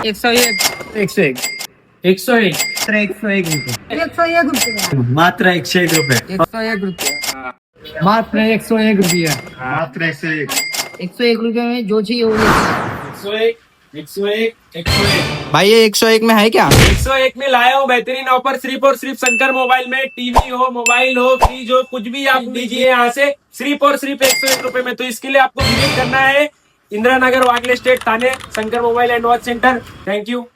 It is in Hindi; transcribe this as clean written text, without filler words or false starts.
101 101 101 101 रुपये 101 रुपया मात्र 101 रुपये 101 रुपया मात्र 101 रुपये मात्र 101 101 रुपये में जो चाहिए वो ले सकते हैं। 101 भाई ये 101 में है क्या? 101 में लाया हूँ बेहतरीन ऑफर सिर्फ और सिर्फ शंकर मोबाइल में। टीवी हो, मोबाइल हो, फ्रिज हो, कुछ भी आप लीजिए यहाँ से सिर्फ और सिर्फ 101 रुपए में। तो इसके लिए आपको विजिट करना है Indira Nagar, Wagle estate, Thane, Shankar mobile and watch centre. Thank you.